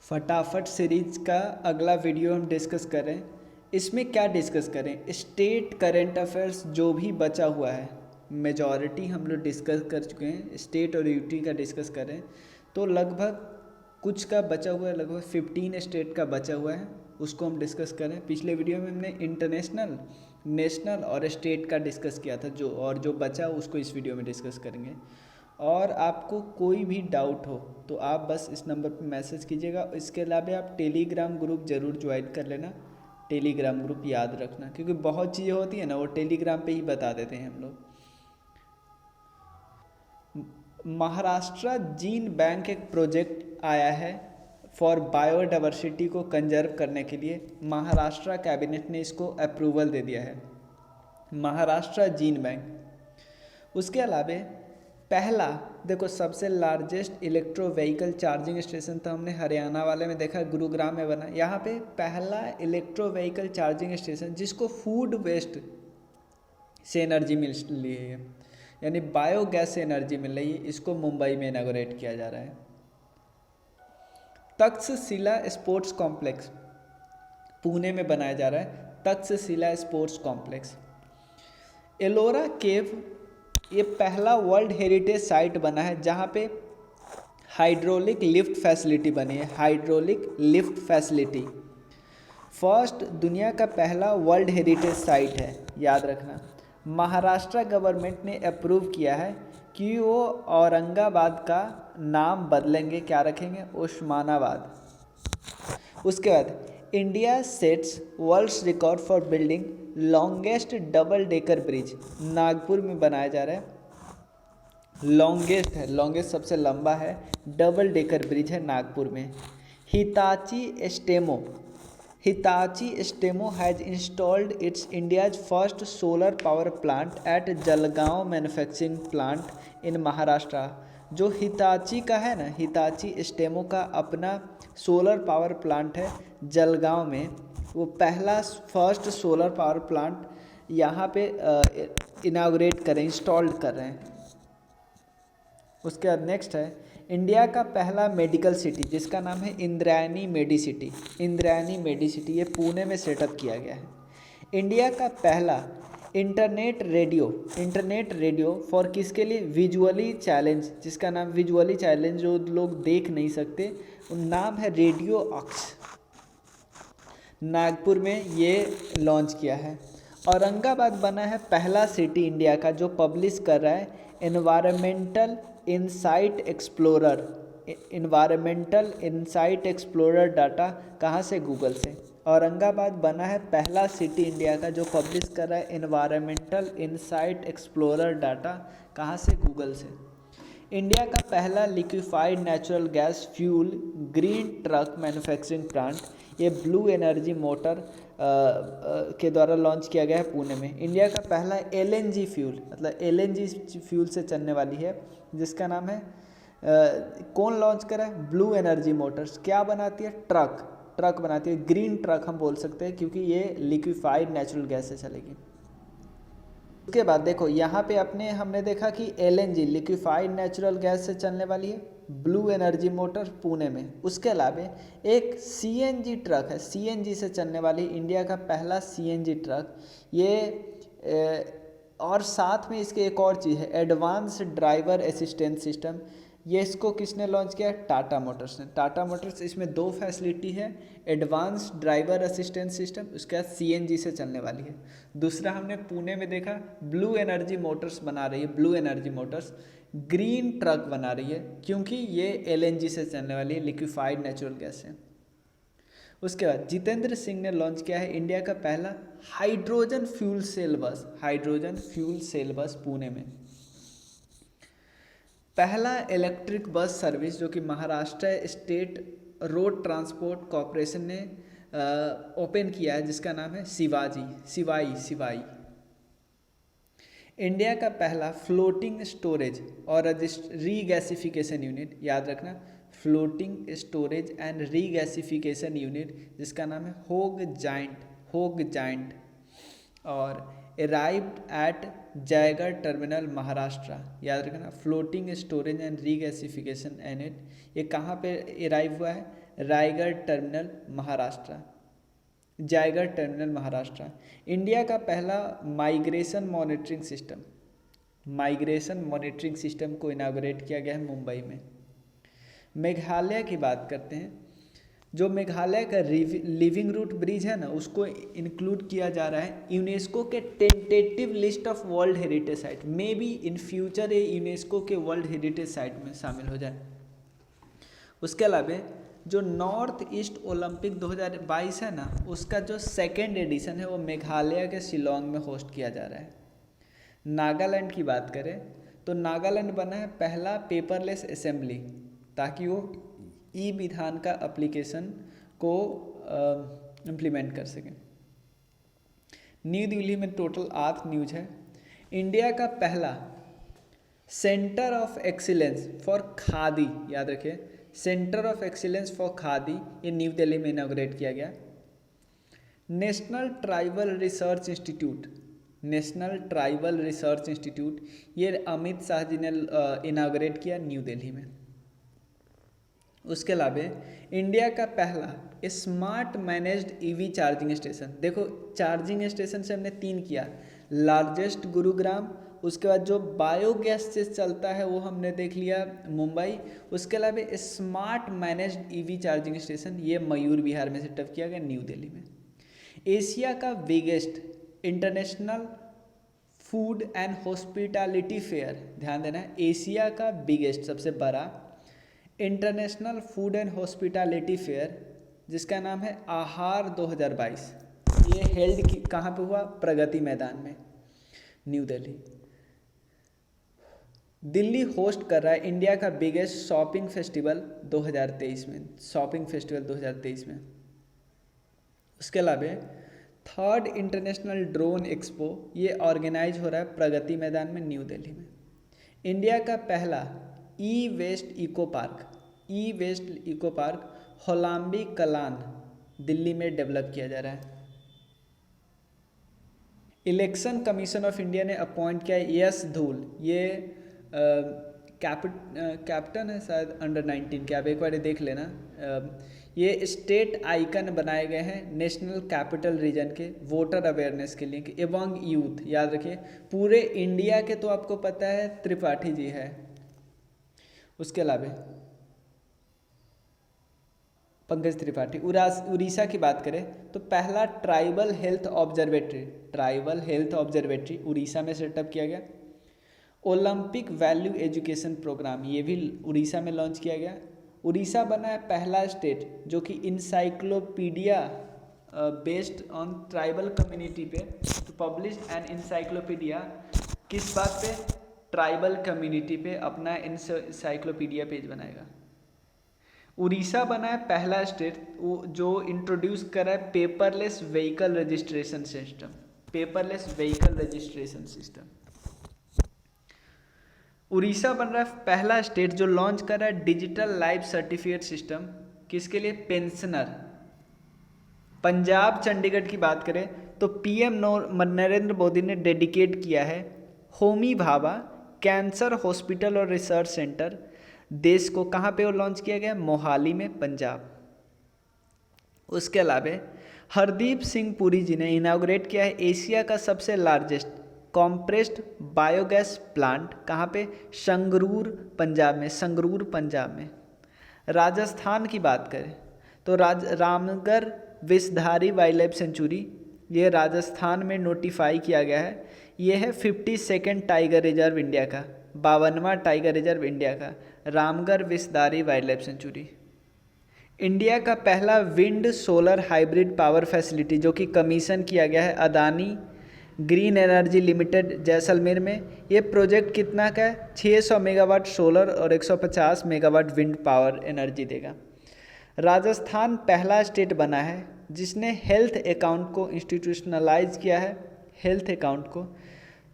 फटाफट सीरीज का अगला वीडियो हम डिस्कस कर रहे हैं। इसमें क्या डिस्कस करें, स्टेट करंट अफेयर्स जो भी बचा हुआ है, मेजॉरिटी हम लोग डिस्कस कर चुके हैं। स्टेट और यूटी का डिस्कस कर रहे हैं, तो लगभग कुछ का बचा हुआ है, लगभग 15 स्टेट का बचा हुआ है, उसको हम डिस्कस करें। पिछले वीडियो में हमने इंटरनेशनल, नेशनल और स्टेट का डिस्कस किया था, जो बचा उसको इस वीडियो में डिस्कस करेंगे। और आपको कोई भी डाउट हो तो आप बस इस नंबर पर मैसेज कीजिएगा। इसके अलावा आप टेलीग्राम ग्रुप ज़रूर ज्वाइन कर लेना। टेलीग्राम ग्रुप याद रखना, क्योंकि बहुत चीज़ें होती है ना, वो टेलीग्राम पे ही बता देते हैं हम लोग। महाराष्ट्र जीन बैंक एक प्रोजेक्ट आया है फॉर बायोडाइवर्सिटी को कंजर्व करने के लिए। महाराष्ट्र कैबिनेट ने इसको अप्रूवल दे दिया है, महाराष्ट्र जीन बैंक। उसके अलावा पहला, देखो सबसे largest electro vehicle charging station तो हमने हरियाणा वाले में देखा, गुरुग्राम में बना। यहाँ पे पहला इलेक्ट्रो व्हीकल चार्जिंग स्टेशन जिसको फूड वेस्ट से एनर्जी मिल रही है, यानी बायोगैस से एनर्जी मिल रही है, इसको मुंबई में इनॉग्रेट किया जा रहा है। तक्षशिला स्पोर्ट्स कॉम्प्लेक्स पुणे में बनाया जा रहा है, तक्षशिला स्पोर्ट्स कॉम्प्लेक्स। एलोरा केव ये पहला वर्ल्ड हेरिटेज साइट बना है जहाँ पे हाइड्रोलिक लिफ्ट फैसिलिटी बनी है, हाइड्रोलिक लिफ्ट फैसिलिटी। फर्स्ट दुनिया का पहला वर्ल्ड हेरिटेज साइट है, याद रखना। महाराष्ट्र गवर्नमेंट ने अप्रूव किया है कि वो औरंगाबाद का नाम बदलेंगे, क्या रखेंगे, उस्मानाबाद। उसके बाद India sets world's record for building longest double decker bridge, Nagpur में बनाया जा रहा है। लॉन्गेस्ट है, लॉन्गेस्ट सबसे लंबा है, डबल डेकर ब्रिज है नागपुर में। Hitachi Astemo has installed its India's first solar power plant at Jalgaon manufacturing plant in Maharashtra. जो हिताची का है ना, हिताची स्टेमो का अपना सोलर पावर प्लांट है जलगांव में, वो पहला फर्स्ट सोलर पावर प्लांट यहाँ पे इनाग्रेट करें, इंस्टॉल्ड कर रहे हैं। उसके बाद नेक्स्ट है इंडिया का पहला मेडिकल सिटी जिसका नाम है इंद्रायणी मेडिसिटी। इंद्रायणी मेडिसिटी ये पुणे में सेटअप किया गया है। इंडिया का पहला इंटरनेट रेडियो फॉर किसके लिए, विजुअली चैलेंज, जिसका नाम विजुअली चैलेंज, जो लोग देख नहीं सकते, नाम है रेडियो ऑक्स, नागपुर में ये लॉन्च किया है। औरंगाबाद बना है पहला सिटी इंडिया का जो पब्लिश कर रहा है एनवायरमेंटल इनसाइट एक्सप्लोरर डाटा, कहाँ से, गूगल से। औरंगाबाद बना है पहला सिटी इंडिया का जो पब्लिश कर रहा है एनवायरमेंटल इनसाइट एक्सप्लोरर डाटा, कहाँ से, गूगल से। इंडिया का पहला liquefied natural gas fuel green truck manufacturing plant, ये ब्लू एनर्जी मोटर के द्वारा लॉन्च किया गया है पुणे में। इंडिया का पहला एलएनजी फ्यूल, मतलब एलएनजी फ्यूल से चलने वाली है, जिसका नाम है कौन लॉन्च करा है, ब्लू एनर्जी मोटर्स। क्या बनाती है, ट्रक बनाती है, ग्रीन ट्रक हम बोल सकते हैं, क्योंकि ये लिक्विफाइड नेचुरल गैस से चलेगी। उसके बाद देखो यहाँ पे हमने देखा कि एलएनजी लिक्विफाइड नेचुरल गैस से चलने वाली है, ब्लू एनर्जी मोटर पुणे में। उसके अलावा एक सीएनजी ट्रक है, सीएनजी से चलने वाली, इंडिया का पहला सीएनजी ट्रक ये। और साथ में इसके एक और चीज़ है, एडवांस ड्राइवर असिस्टेंस सिस्टम, ये इसको किसने लॉन्च किया है, टाटा मोटर्स ने। टाटा मोटर्स, इसमें दो फैसिलिटी है, एडवांस ड्राइवर असिस्टेंस सिस्टम, उसके बाद सीएनजी से चलने वाली है। दूसरा हमने पुणे में देखा, ब्लू एनर्जी मोटर्स बना रही है, blue energy Motors green truck बना रही है, क्योंकि ये एलएनजी से चलने वाली है, लिक्विफाइड नेचुरल गैस है। उसके बाद जितेंद्र सिंह ने लॉन्च किया है इंडिया का पहला हाइड्रोजन फ्यूल सेल बस पुणे में। पहला इलेक्ट्रिक बस सर्विस जो कि Maharashtra state road transport corporation ने ओपन किया है, जिसका नाम है सिवाई। इंडिया का पहला फ्लोटिंग स्टोरेज और रीगैसिफिकेशन यूनिट, याद रखना, floating storage and regasification unit, जिसका नाम है होग जाइंट, और arrived at Jaigarh terminal Maharashtra, याद रखना, floating storage and regasification unit, ये कहाँ पे अराइव हुआ है, Raigarh terminal Maharashtra, Jaigarh terminal Maharashtra. India का पहला माइग्रेशन मॉनिटरिंग सिस्टम को इनागोरेट किया गया है मुंबई में। मेघालय की बात करते हैं। जो मेघालय का लिविंग रूट ब्रिज है ना, उसको इंक्लूड किया जा रहा है यूनेस्को के tentative list of world heritage site. May be in future ये यूनेस्को के वर्ल्ड हेरिटेज साइट में शामिल हो जाए। उसके अलावा जो नॉर्थ ईस्ट ओलंपिक 2022 है ना, उसका जो सेकेंड एडिशन है वो मेघालय के शिलोंग में होस्ट किया जा रहा है। नागालैंड की बात करें तो नागालैंड बना है पहला पेपरलेस असेंबली, ताकि वो ई विधान का एप्लीकेशन को इम्प्लीमेंट कर सकें। न्यू दिल्ली में टोटल 8 न्यूज है। इंडिया का पहला centre of excellence for khadi, याद रखिए, centre of excellence for khadi, ये न्यू दिल्ली में इनॉग्रेट किया गया। नेशनल ट्राइबल रिसर्च इंस्टीट्यूट, ये अमित शाह जी ने इनॉग्रेट किया न्यू दिल्ली में। उसके अलावा इंडिया का पहला smart managed EV charging station. देखो चार्जिंग स्टेशन से हमने 3 किया, लार्जेस्ट गुरुग्राम, उसके बाद जो बायोगैस से चलता है वो हमने देख लिया मुंबई। उसके अलावा smart managed EV charging station ये मयूर विहार में सेटअप किया गया न्यू दिल्ली में। एशिया का biggest international food and hospitality fair, ध्यान देना है, एशिया का बिगेस्ट सबसे बड़ा international food and hospitality fair जिसका नाम है आहार 2022, ये हेल्ड कहाँ पे हुआ? प्रगति मैदान में, न्यू दिल्ली। दिल्ली होस्ट कर रहा है इंडिया का बिगेस्ट शॉपिंग फेस्टिवल 2023 में, उसके अलावा 3rd इंटरनेशनल ड्रोन एक्सपो ये ऑर्गेनाइज हो रहा है प्रगति मैदान में न्यू दिल्ली में। इंडिया का पहला ई waste eco park होलाम्बी Kalan Delhi में डेवलप किया जा रहा है। इलेक्शन कमीशन ऑफ इंडिया ने अपॉइंट किया यश धूल, ये कैप्टन है शायद अंडर-19 के, आप एक बार देख लेना। ये स्टेट आइकन बनाए गए हैं नेशनल कैपिटल रीजन के वोटर अवेयरनेस के लिए एवं यूथ, याद रखिए पूरे इंडिया के तो आपको पता है त्रिपाठी जी है। उसके अलावा पंकज त्रिपाठी। उड़ीसा की बात करें तो पहला ट्राइबल हेल्थ ऑब्जर्वेटरी उड़ीसा में सेटअप किया गया। ओलंपिक वैल्यू एजुकेशन प्रोग्राम ये भी उड़ीसा में लॉन्च किया गया। उड़ीसा बना है पहला स्टेट जो कि encyclopedia based on tribal community पे टू पब्लिश एन इंसाइक्लोपीडिया, किस बात पे? ट्राइबल कम्युनिटी पे अपना इंसाइक्लोपीडिया पेज बनाएगा। उड़ीसा बना है पहला स्टेट जो इंट्रोड्यूस कर रहा है paperless vehicle registration system. Orissa बन रहा है पहला स्टेट जो लॉन्च कर रहा है डिजिटल लाइफ सर्टिफिकेट सिस्टम, किसके लिए? पेंशनर। पंजाब चंडीगढ़ की बात करें तो पीएम नरेंद्र मोदी ने डेडिकेट किया है होमी भाभा कैंसर हॉस्पिटल और रिसर्च सेंटर देश को। कहाँ पे वो लॉन्च किया गया? मोहाली में, पंजाब। उसके अलावा हरदीप सिंह पुरी जी ने इनाग्रेट किया है एशिया का सबसे लार्जेस्ट कॉम्प्रेस्ड बायोगैस प्लांट, कहाँ पे? संगरूर पंजाब में। राजस्थान की बात करें तो Ramgarh Vishdhari wild life sanctuary ये राजस्थान में नोटिफाई किया गया है। ये है 52nd टाइगर रिजर्व इंडिया का, 52वां टाइगर रिजर्व इंडिया का Ramgarh Vishdhari wild life sanctuary. India का पहला wind solar hybrid power facility जो कि कमीशन किया गया है Adani green energy limited Jaisalmer में। ये प्रोजेक्ट कितना का है? 600 मेगावाट सोलर और 150 मेगावाट विंड पावर एनर्जी देगा। राजस्थान पहला स्टेट बना है जिसने हेल्थ अकाउंट को इंस्टीट्यूशनलाइज किया है, हेल्थ अकाउंट को,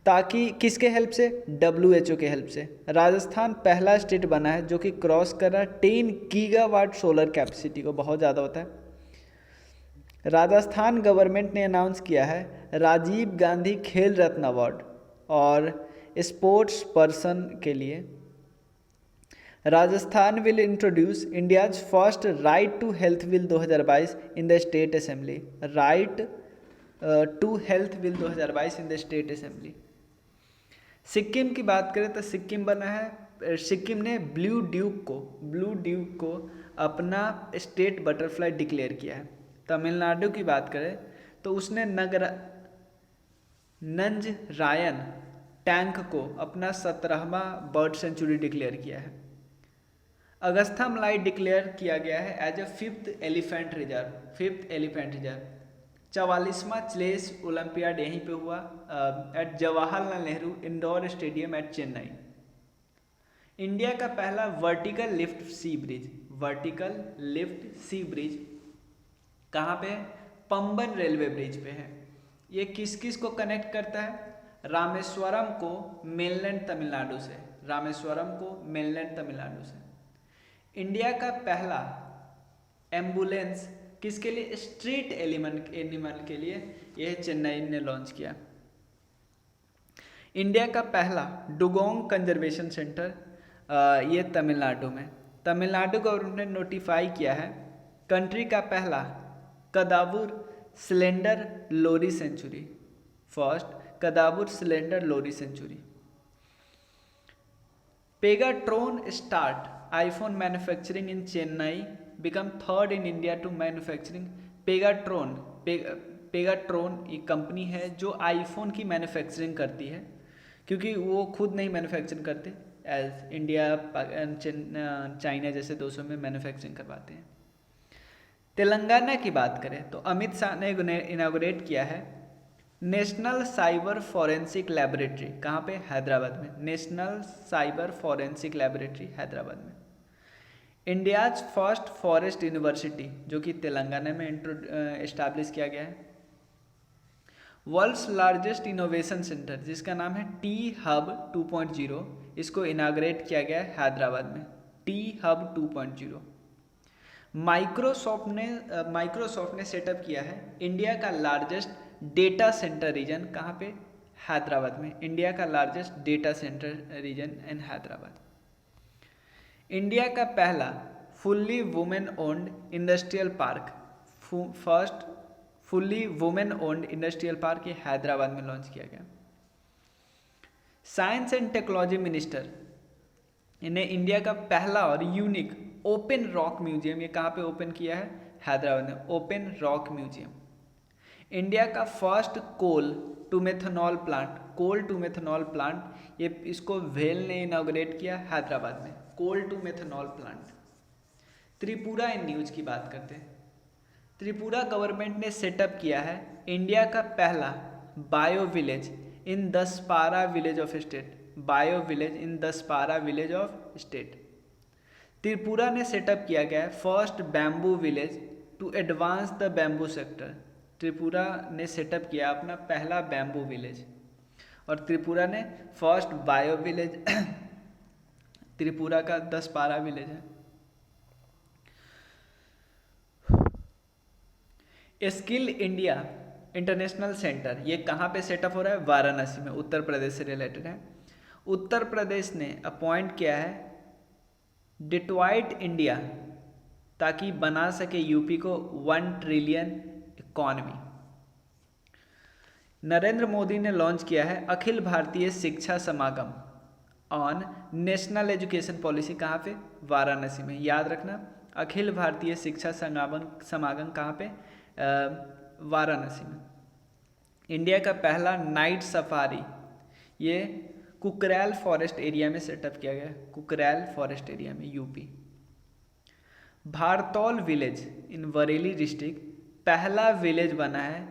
ताकि किसके हेल्प से? WHO के हेल्प से। राजस्थान पहला स्टेट बना है जो कि क्रॉस कर रहा है 10 गीगावाट सोलर कैपेसिटी को, बहुत ज़्यादा होता है। राजस्थान गवर्नमेंट ने अनाउंस किया है राजीव गांधी खेल रत्न अवार्ड और स्पोर्ट्स पर्सन के लिए। Rajasthan will introduce India's first right to health bill 2022 in the state assembly. Right to health bill 2022 in the state assembly. Sikkim की बात करें तो सिक्किम बना है, सिक्किम ने ब्लू ड्यूक को अपना स्टेट बटरफ्लाई डिक्लेयर किया है। तमिलनाडु की बात करें तो उसने नंजरायन टैंक को अपना 17वां बर्ड सेंचुरी डिक्लेयर किया है। अगस्था मलाई डिक्लेयर किया गया है as a fifth elephant reserve. 44वां चेस ओलंपियाड यहीं पे हुआ at Jawaharlal Nehru indoor stadium at Chennai. India का पहला वर्टिकल लिफ्ट सी ब्रिज कहाँ पे है? पंबन रेलवे ब्रिज पे है। ये किस किस को कनेक्ट करता है? रामेश्वरम को मेनलैंड तमिलनाडु से। इंडिया का पहला एम्बुलेंस किसके लिए? स्ट्रीट एनिमल के लिए, यह चेन्नई ने लॉन्च किया। इंडिया का पहला डुगोंग कंजर्वेशन सेंटर ये तमिलनाडु गवर्नमेंट ने नोटिफाई किया है। कंट्री का पहला कदावुर cylinder lorry century, Pegatron start iPhone manufacturing in Chennai, become third in India to manufacturing. Pegatron एक कंपनी है जो आईफोन की मैन्युफैक्चरिंग करती है, क्योंकि वो खुद नहीं मैन्युफैक्चरिंग करते, एज इंडिया चाइना जैसे देशों में मैन्युफैक्चरिंग करवाते हैं। तेलंगाना की बात करें तो अमित शाह ने इनागोरेट किया है नेशनल साइबर फॉरेंसिक लैबोरेटरी। कहाँ पे? हैदराबाद में। National cyber forensic laboratory Hyderabad में। इंडियाज फर्स्ट फॉरेस्ट यूनिवर्सिटी जो कि तेलंगाना में एस्टैब्लिश किया गया है। वर्ल्ड्स लार्जेस्ट इनोवेशन सेंटर जिसका नाम है टी हब 2.0, इसको इनाग्रेट किया गया है हैदराबाद में। T hub 2.0। माइक्रोसॉफ्ट ने सेटअप किया है इंडिया का लार्जेस्ट डेटा सेंटर रीजन। कहाँ पे? हैदराबाद में। इंडिया का लार्जेस्ट डेटा सेंटर रीजन इन हैदराबाद। इंडिया का पहला fully women owned industrial park, first fully women owned industrial park ये हैदराबाद में लॉन्च किया गया। साइंस एंड टेक्नोलॉजी मिनिस्टर इन्हें इंडिया का पहला और यूनिक ओपन रॉक म्यूजियम, ये कहाँ पे ओपन किया है? हैदराबाद में। Open rock museum. इंडिया का first coal to methanol plant, ये इसको वेल ने इनॉग्रेट किया हैदराबाद में। Coal to methanol plant. Tripura in news की बात करते हैं। त्रिपुरा गवर्नमेंट ने सेटअप किया है इंडिया का पहला bio village in Daspara village of state. Tripura ने सेटअप किया गया है first bamboo village to advance the bamboo sector. Tripura ने सेटअप किया अपना पहला बैम्बू विलेज, और त्रिपुरा ने फर्स्ट बायो विलेज त्रिपुरा का 10 विलेज है। स्किल इंडिया इंटरनेशनल सेंटर ये कहाँ पे सेटअप हो रहा है? वाराणसी में, उत्तर प्रदेश से रिलेटेड है। उत्तर प्रदेश ने अपॉइंट किया है डिट्रॉइट इंडिया ताकि बना सके यूपी को 1 ट्रिलियन इकॉनमी। नरेंद्र मोदी ने लॉन्च किया है अखिल भारतीय शिक्षा समागम ऑन नेशनल एजुकेशन पॉलिसी। कहाँ पे? वाराणसी में। याद रखना, अखिल भारतीय शिक्षा समागम कहाँ पे? वाराणसी में। इंडिया का पहला नाइट सफारी ये कुकरेल फॉरेस्ट एरिया में सेटअप किया गया, कुकरेल फॉरेस्ट एरिया में, UP. Bhartaul village in Bareilly district पहला विलेज बना है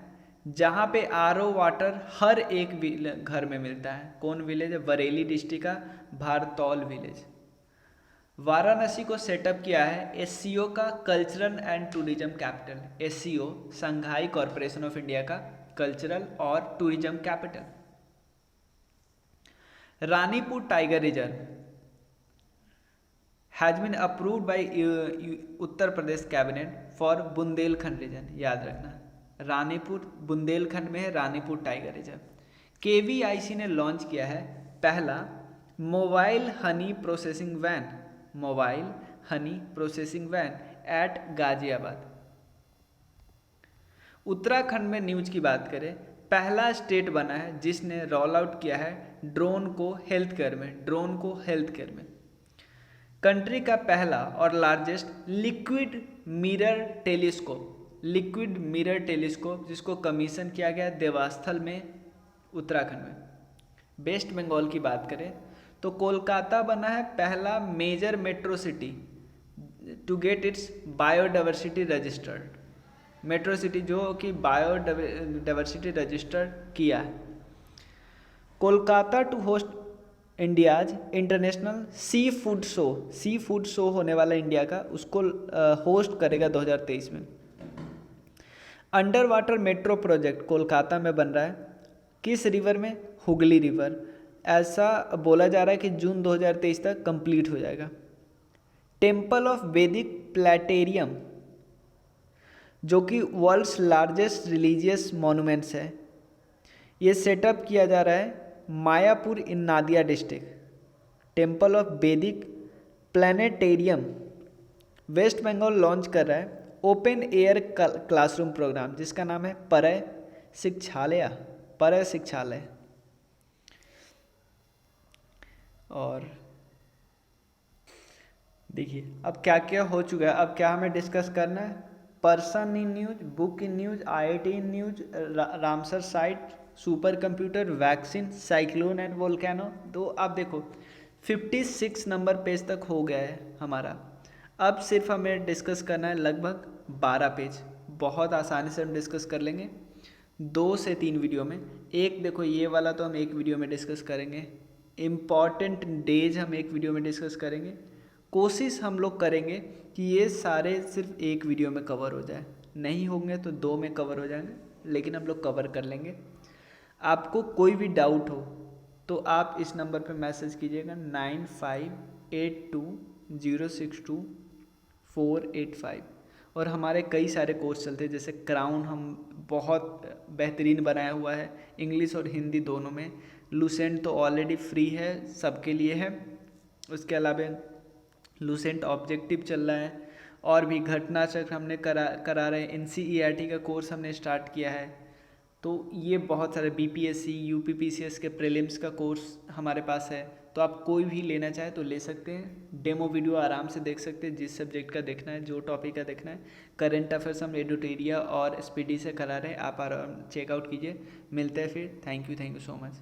जहाँ पे आरओ वाटर हर एक घर में मिलता है। कौन विलेज है? बरेली डिस्ट्रिक्ट का भारतौल विलेज। वाराणसी को सेटअप किया है एससीओ का cultural and tourism capital. SCO Shanghai corporation of India का कल्चरल और tourism capital. Ranipur tiger reserve has been approved by Uttar Pradesh cabinet for Bundelkhand region. याद रखना, रानीपुर बुंदेलखंड में है रानीपुर टाइगर रिजर्व। केवीआईसी ने लॉन्च किया है पहला mobile honey processing van. Mobile honey processing van at Ghaziabad. Uttarakhand में न्यूज की बात करें, पहला स्टेट बना है जिसने रोल आउट किया है ड्रोन को हेल्थ केयर में। कंट्री का पहला और लार्जेस्ट लिक्विड मिरर टेलीस्कोप जिसको कमीशन किया गया देवास्थल में उत्तराखंड में। वेस्ट बंगाल की बात करें तो कोलकाता बना है पहला major metro city to get its biodiversity registered, metro city जो कि बायोडाइवर्सिटी रजिस्टर्ड किया है। Kolkata to host India's international sea food show होने वाला इंडिया का, उसको होस्ट करेगा 2023 में। Under water metro project Kolkata में बन रहा है, किस रिवर में? हुगली रिवर। ऐसा बोला जा रहा है कि जून 2023 तक कंप्लीट हो जाएगा। टेम्पल ऑफ वैदिक प्लेटेरियम जो कि वर्ल्ड्स लार्जेस्ट रिलीजियस मॉन्यूमेंट्स है, ये सेटअप किया जा रहा है मायापुर इन नादिया डिस्ट्रिक्ट। टेम्पल ऑफ वैदिक प्लानिटेरियम वेस्ट बंगाल लॉन्च कर रहा है ओपन एयर क्लासरूम प्रोग्राम जिसका नाम है परय शिक्षालय। और देखिए अब क्या क्या हो चुका है, अब क्या हमें डिस्कस करना है? Person in news, book in news, IIT in news, Ramsar site, super computer, vaccine, cyclone and volcano. तो आप देखो 56 नंबर पेज तक हो गया है हमारा। अब सिर्फ हमें डिस्कस करना है लगभग 12 पेज। बहुत आसानी से हम डिस्कस कर लेंगे 2 से 3 वीडियो में। एक देखो ये वाला तो हम एक वीडियो में डिस्कस करेंगे, इम्पॉर्टेंट डेज हम एक वीडियो में डिस्कस करेंगे। कोशिश हम लोग करेंगे कि ये सारे सिर्फ एक वीडियो में कवर हो जाए, नहीं होंगे तो 2 में कवर हो जाएंगे, लेकिन हम लोग कवर कर लेंगे। आपको कोई भी डाउट हो तो आप इस नंबर पे मैसेज कीजिएगा 9582062485। और हमारे कई सारे कोर्स चलते हैं, जैसे क्राउन हम बहुत बेहतरीन बनाया हुआ है इंग्लिश और हिंदी दोनों में। लूसेंट तो ऑलरेडी फ्री है, सबके लिए है। उसके अलावा लूसेंट ऑब्जेक्टिव चल रहा है, और भी घटना चक्र हमने करा रहे हैं। NCERT का कोर्स हमने स्टार्ट किया है। तो ये बहुत सारे BPSC UPPCS के प्रीलिम्स का कोर्स हमारे पास है। तो आप कोई भी लेना चाहे तो ले सकते हैं। डेमो वीडियो आराम से देख सकते हैं, जिस सब्जेक्ट का देखना है, जो टॉपिक का देखना है। करंट अफेयर्स हम एडुटेरिया और SPD से करा रहे हैं, आप आराम चेकआउट कीजिए। मिलते हैं फिर। Thank you so much.